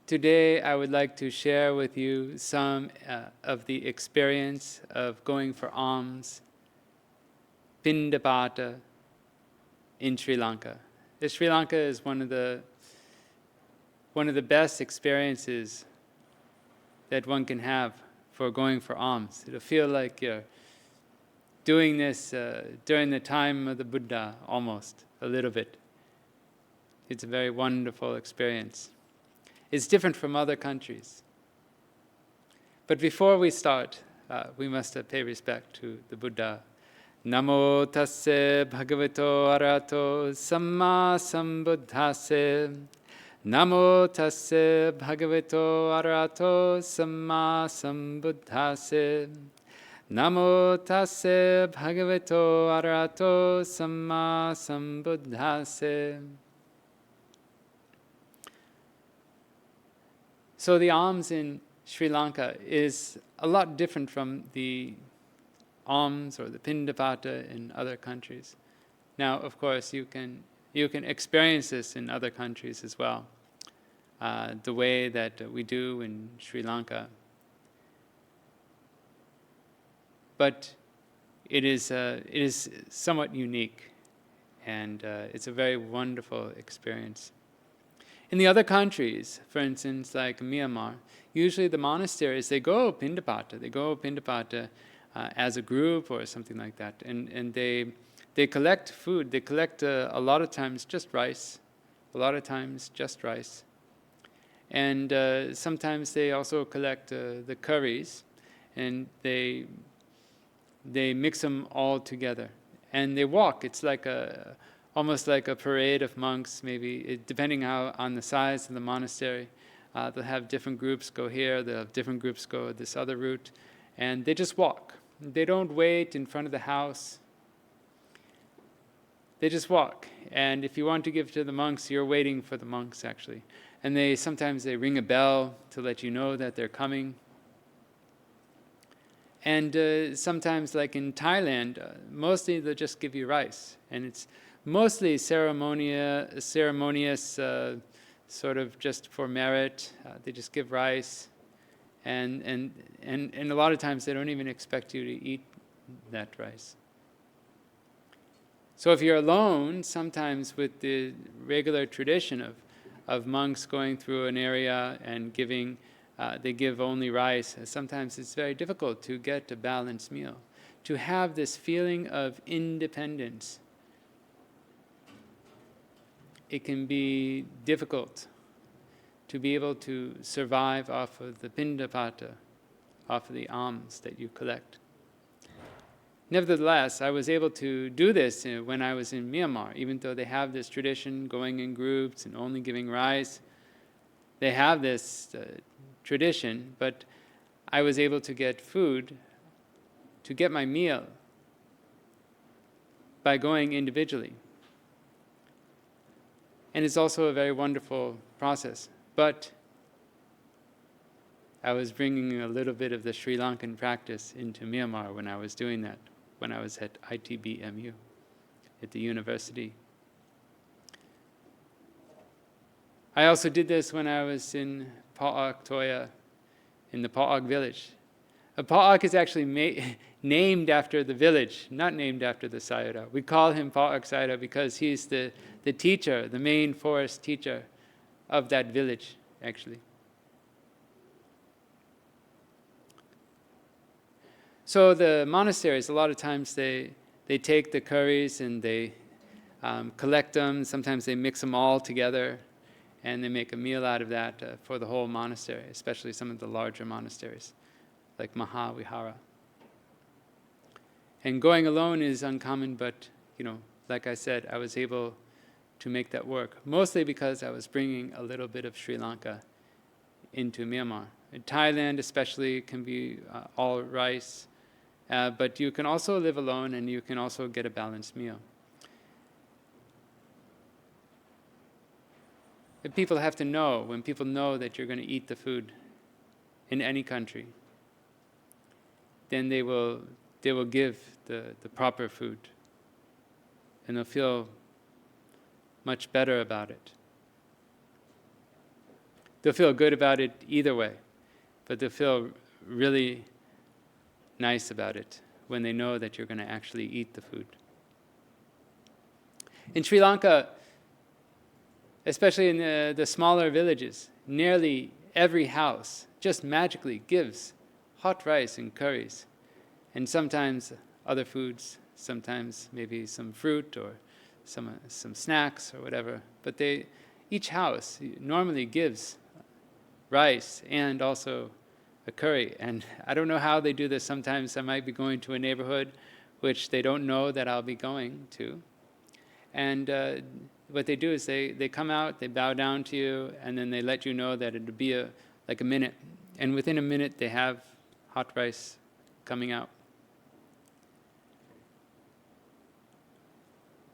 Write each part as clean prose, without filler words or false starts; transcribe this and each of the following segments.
Today I would like to share with you some of the experience of going for alms, Piṇḍapāta, in Sri Lanka. Sri Lanka is one of the best experiences that one can have for going for alms. It'll feel like you're doing this during the time of the Buddha, almost, a little bit. It's a very wonderful experience. It's different from other countries. But before we start, we must pay respect to the Buddha. Namo tasse bhagavato arahato samma sambuddhase. Namo tasse bhagavato arahato samma sambuddhase. Namo tasse bhagavato arahato samma sambuddhase. So the alms in Sri Lanka is a lot different from the alms or the Piṇḍapāta in other countries. Now, of course, you can experience this in other countries as well, the way that we do in Sri Lanka. But it is somewhat unique, and it's a very wonderful experience. In the other countries, for instance, like Myanmar, usually the monasteries, they go Piṇḍapāta as a group or something like that, and they collect food. They collect a lot of times just rice, and sometimes they also collect the curries, and they mix them all together, and they walk. It's like almost like a parade of monks, maybe, depending on the size of the monastery. They'll have different groups go here, they'll have different groups go this other route, and they just walk. They don't wait in front of the house. They just walk. And if you want to give to the monks, you're waiting for the monks, actually. And sometimes they ring a bell to let you know that they're coming. And sometimes, like in Thailand, mostly they'll just give you rice. And it's mostly ceremonious, sort of just for merit. They just give rice, and a lot of times they don't even expect you to eat that rice. So if you're alone, sometimes with the regular tradition of monks going through an area and giving, they give only rice, sometimes it's very difficult to get a balanced meal, to have this feeling of independence. It can be difficult to be able to survive off of the Piṇḍapāta, off of the alms that you collect. Nevertheless, I was able to do this when I was in Myanmar, even though they have this tradition going in groups and only giving rice. They have this tradition, but I was able to get food, to get my meal, by going individually. And it's also a very wonderful process. But I was bringing a little bit of the Sri Lankan practice into Myanmar when I was doing that, when I was at ITBMU, at the university. I also did this when I was in Pa'ak Toya, in the Pa'ak village. Pa'ak is actually named after the village, not named after the Sayadaw. We call him Pa'ak Sayadaw because he's the teacher, the main forest teacher of that village, actually. So the monasteries, a lot of times they take the curries and they collect them. Sometimes they mix them all together and they make a meal out of that for the whole monastery, especially some of the larger monasteries, like Mahavihara. And going alone is uncommon, but, like I said, I was able to make that work, mostly because I was bringing a little bit of Sri Lanka into Myanmar. In Thailand especially can be all rice, but you can also live alone and you can also get a balanced meal. But people have to know, when people know that you're going to eat the food in any country, then they will give the proper food, and they'll feel much better about it. they'll feel good about it either way, but they'll feel really nice about it when they know that you're going to actually eat the food. In Sri Lanka, especially in the smaller villages, nearly every house just magically gives hot rice and curries, and sometimes other foods, sometimes maybe some fruit or some snacks or whatever. But each house normally gives rice and also a curry. And I don't know how they do this. Sometimes I might be going to a neighborhood which they don't know that I'll be going to. And what they do is they come out, they bow down to you, and then they let you know that it'll be like a minute. And within a minute, they have hot rice coming out.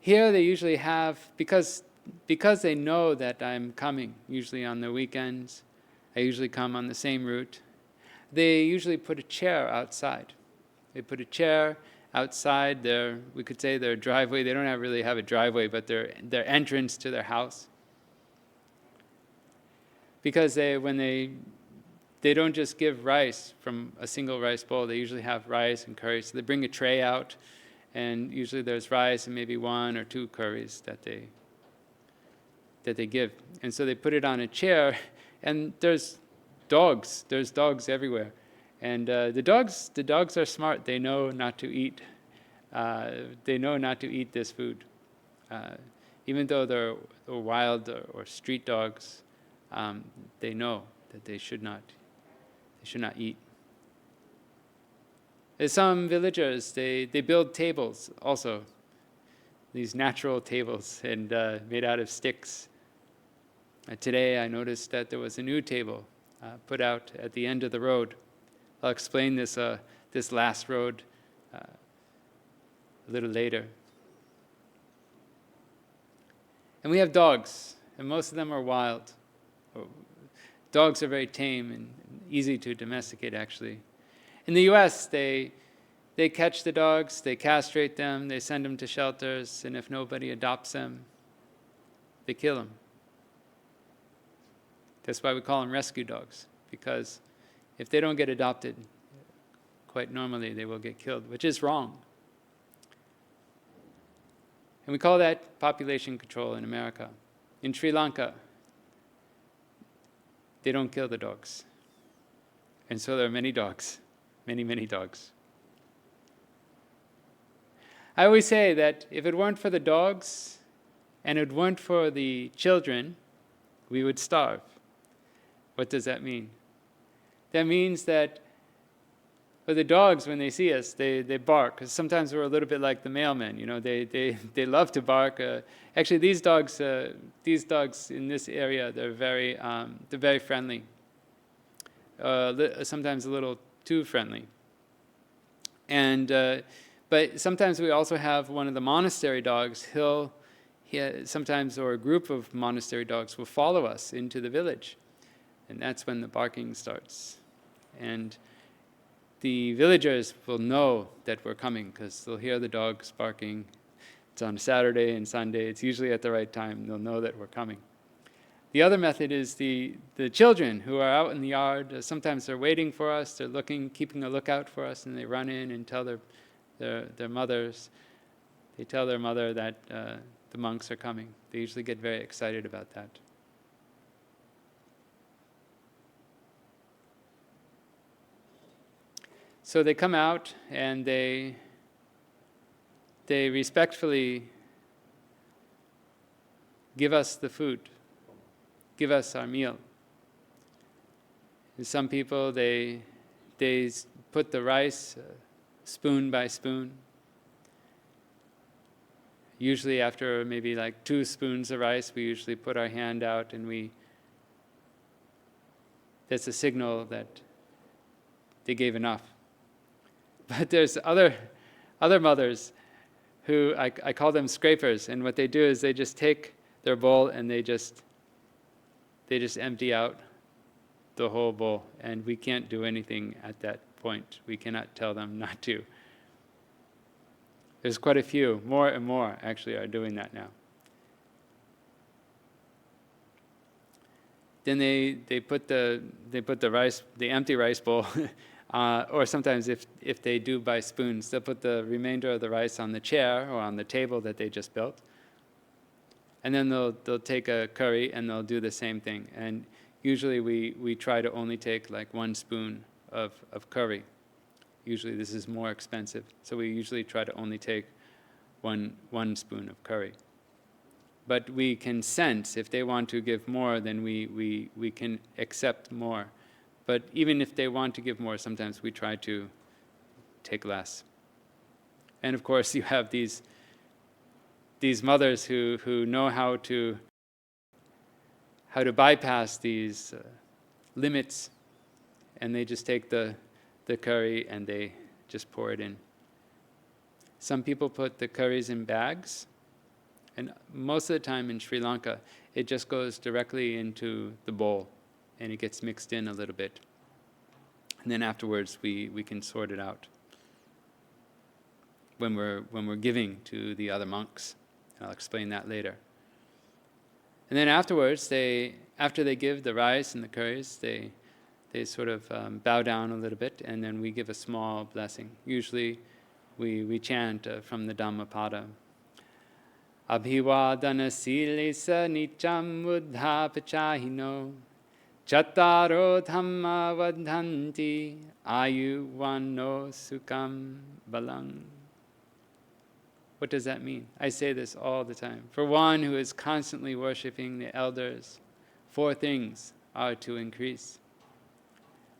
Here they usually have, because they know that I'm coming, usually on the weekends, I usually come on the same route, they usually put a chair outside. They put a chair outside we could say their driveway. They don't really have a driveway, but their entrance to their house. Because when they don't just give rice from a single rice bowl, they usually have rice and curry. So they bring a tray out, and usually there's rice and maybe 1 or 2 curries that they give. And so they put it on a chair, and there's dogs everywhere. And the dogs are smart. They know not to eat. They know not to eat this food, even though they're wild or street dogs. They know that they should not eat. There's some villagers. They build tables also. These natural tables and made out of sticks. Today I noticed that there was a new table put out at the end of the road. I'll explain this last road a little later. And we have dogs, and most of them are wild. Dogs are very tame and easy to domesticate, actually. In the U.S., they catch the dogs, they castrate them, they send them to shelters, and if nobody adopts them, they kill them. That's why we call them rescue dogs, because if they don't get adopted, quite normally they will get killed, which is wrong. And we call that population control in America. In Sri Lanka, they don't kill the dogs. And so there are many dogs, many, many dogs. I always say that if it weren't for the dogs and it weren't for the children, we would starve. What does that mean? That means that for the dogs, when they see us, they bark. 'Cause sometimes we're a little bit like the mailmen. They love to bark. Actually, these dogs in this area, they're very friendly. Sometimes a little too friendly. And but sometimes we also have one of the monastery dogs. Sometimes, or a group of monastery dogs will follow us into the village, and that's when the barking starts. And the villagers will know that we're coming because they'll hear the dogs barking. It's on Saturday and Sunday. It's usually at the right time. They'll know that we're coming. The other method is the children who are out in the yard. Sometimes they're waiting for us. They're keeping a lookout for us, and they run in and tell their mothers. They tell their mother that the monks are coming. They usually get very excited about that. So they come out and they respectfully give us the food, give us our meal. And some people, they put the rice spoon by spoon. Usually after maybe like 2 spoons of rice, we usually put our hand out and that's a signal that they gave enough. But there's other mothers who I call them scrapers, and what they do is they just take their bowl and they just empty out the whole bowl, and we can't do anything at that point. We cannot tell them not to. There's quite a few, more and more actually are doing that now. then they put the rice, the empty rice bowl, or sometimes if they do by spoons, they'll put the remainder of the rice on the chair or on the table that they just built. And then they'll take a curry and they'll do the same thing. And usually we try to only take like 1 spoon of curry. Usually this is more expensive, so we usually try to only take one spoon of curry. But we can sense if they want to give more, then we can accept more. But even if they want to give more, sometimes we try to take less. And of course you have these mothers who know how to bypass these limits, and they just take the curry and they just pour it in. Some people put the curries in bags, and most of the time in Sri Lanka it just goes directly into the bowl and it gets mixed in a little bit. And then afterwards we can sort it out when we're giving to the other monks. I'll explain that later. And then afterwards, after they give the rice and the curries, they sort of bow down a little bit, and then we give a small blessing. Usually we chant from the Piṇḍapāta. Abhivadana silisa nicham uddhapachahino chattaro dhamma vadhanti ayuvano sukham balang. What does that mean? I say this all the time. For one who is constantly worshipping the elders, 4 things are to increase: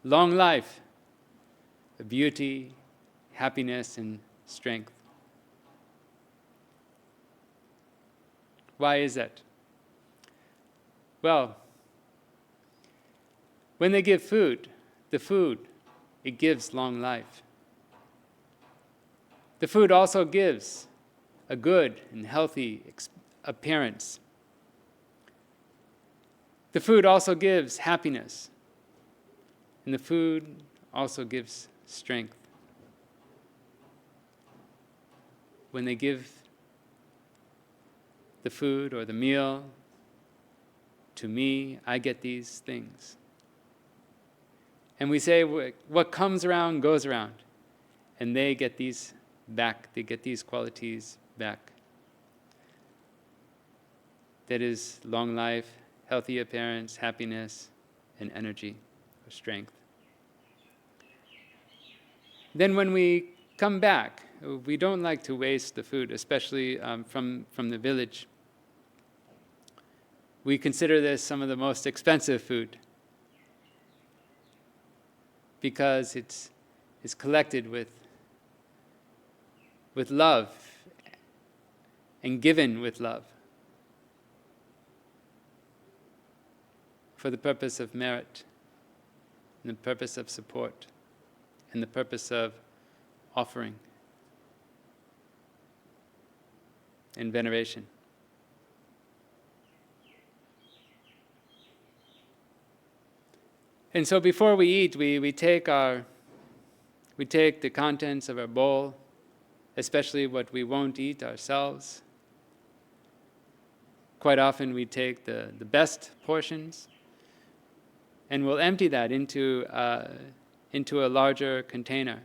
long life, beauty, happiness, and strength. Why is that? Well, when they give food, it gives long life. The food also gives a good and healthy appearance. The food also gives happiness, and the food also gives strength. When they give the food or the meal to me, I get these things. And we say what comes around goes around, and they get these back, they get these qualities back. That is long life, healthy appearance, happiness, and energy or strength. Then when we come back, we don't like to waste the food, especially from the village. We consider this some of the most expensive food because it's collected with love and given with love for the purpose of merit and the purpose of support and the purpose of offering and veneration. And so before we eat, we take the contents of our bowl, especially what we won't eat ourselves. Quite often we take the best portions, and we'll empty that into a larger container.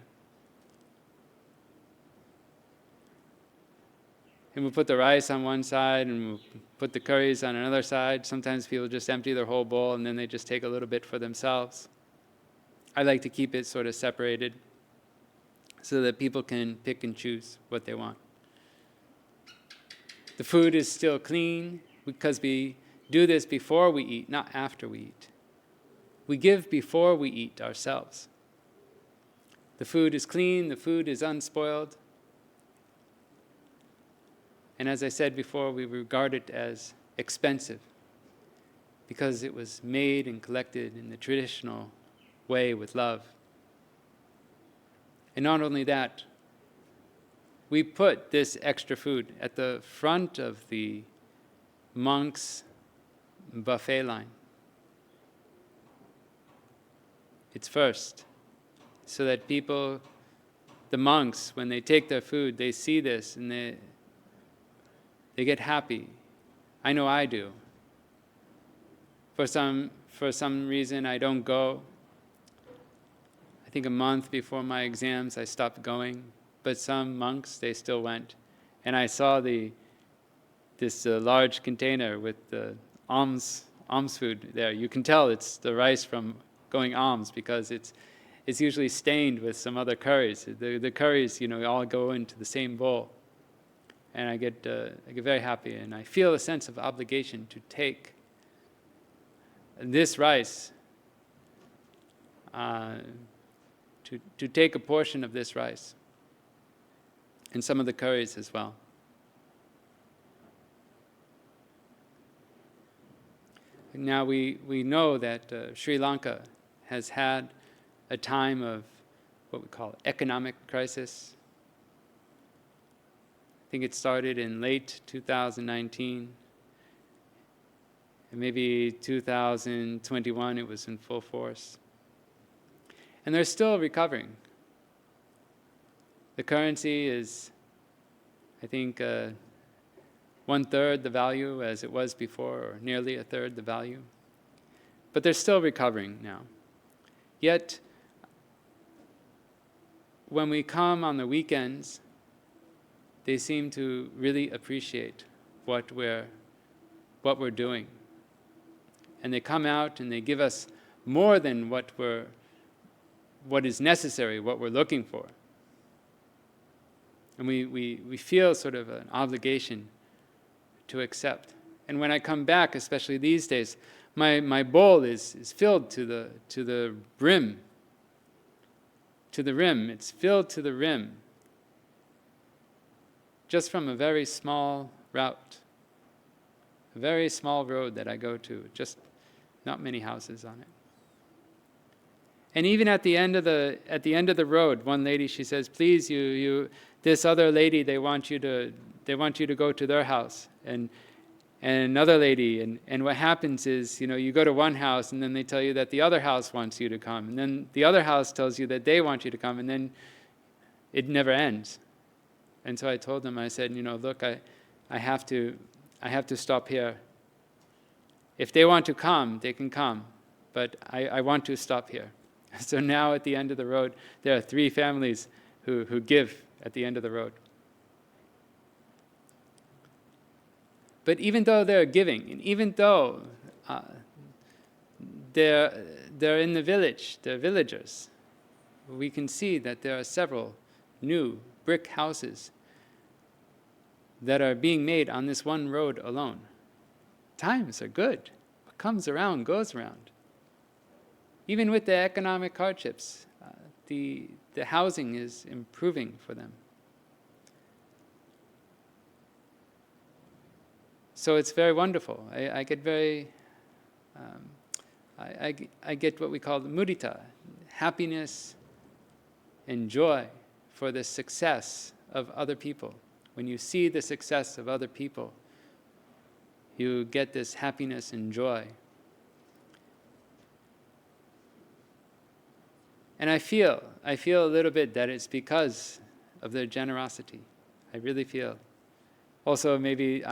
And we'll put the rice on one side and we'll put the curries on another side. Sometimes people just empty their whole bowl and then they just take a little bit for themselves. I like to keep it sort of separated so that people can pick and choose what they want. The food is still clean because we do this before we eat, not after we eat. We give before we eat ourselves. The food is clean, the food is unspoiled. And as I said before, we regard it as expensive because it was made and collected in the traditional way with love. And not only that, we put this extra food at the front of the monks' buffet line. It's first, so that people, the monks, when they take their food, they see this and they get happy. I know I do. For some for some reason I don't go. I think a month before my exams I stopped going, but some monks, they still went. And I saw this large container with the alms food there. You can tell it's the rice from going alms because it's usually stained with some other curries. The curries, all go into the same bowl. And I get very happy, and I feel a sense of obligation to take this rice, to take a portion of this rice, and some of the curries as well. Now we know that Sri Lanka has had a time of what we call economic crisis. I think it started in late 2019, and maybe 2021 it was in full force. And they're still recovering. The currency is, I think, 1/3 the value as it was before, or nearly 1/3 the value. But they're still recovering now. Yet, when we come on the weekends, they seem to really appreciate what we're doing. And they come out and they give us more than what is necessary, what we're looking for. And we feel sort of an obligation to accept. And when I come back, especially these days, my bowl is filled to the brim. To the rim. It's filled to the rim. Just from a very small route. A very small road that I go to, just not many houses on it. And even at the end of the road, one lady, she says, "Please, this other lady, they want you to go to their house." And another lady, and what happens is, you go to one house and then they tell you that the other house wants you to come, and then the other house tells you that they want you to come, and then it never ends. And so I told them, I said, look, I have to stop here. If they want to come, they can come, but I want to stop here. So now at the end of the road, there are 3 families who give at the end of the road. But even though they're giving, and even though they're in the village, they're villagers, we can see that there are several new brick houses that are being made on this one road alone. Times are good. What comes around goes around. Even with the economic hardships, the housing is improving for them. So it's very wonderful. I get very, I get what we call the mudita, happiness and joy for the success of other people. When you see the success of other people, you get this happiness and joy. And I feel a little bit that it's because of their generosity. I really feel. Also, maybe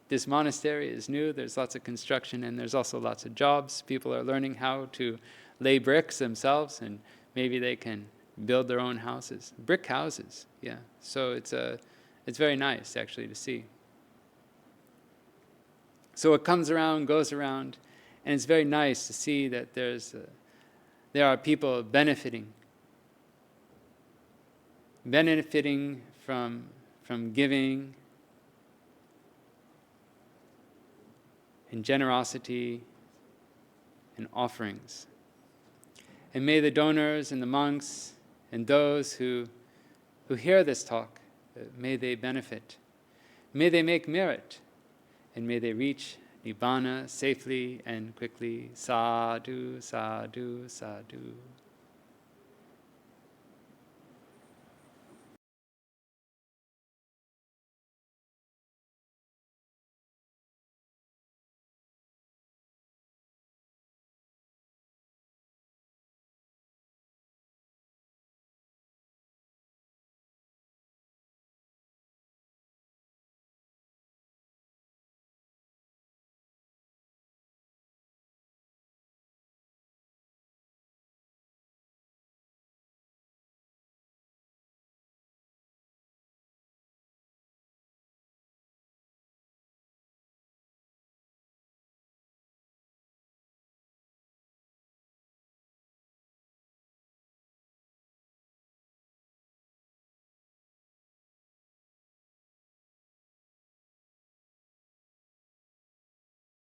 this monastery is new. There's lots of construction, and there's also lots of jobs. People are learning how to lay bricks themselves, and maybe they can build their own houses. Brick houses, yeah. So it's very nice, actually, to see. So it comes around, goes around, and it's very nice to see that there are people benefiting from giving and generosity and offerings. And may the donors and the monks and those who hear this talk, may they benefit. May they make merit, and may they reach Nibbana safely and quickly. Sadhu, sadhu, sadhu.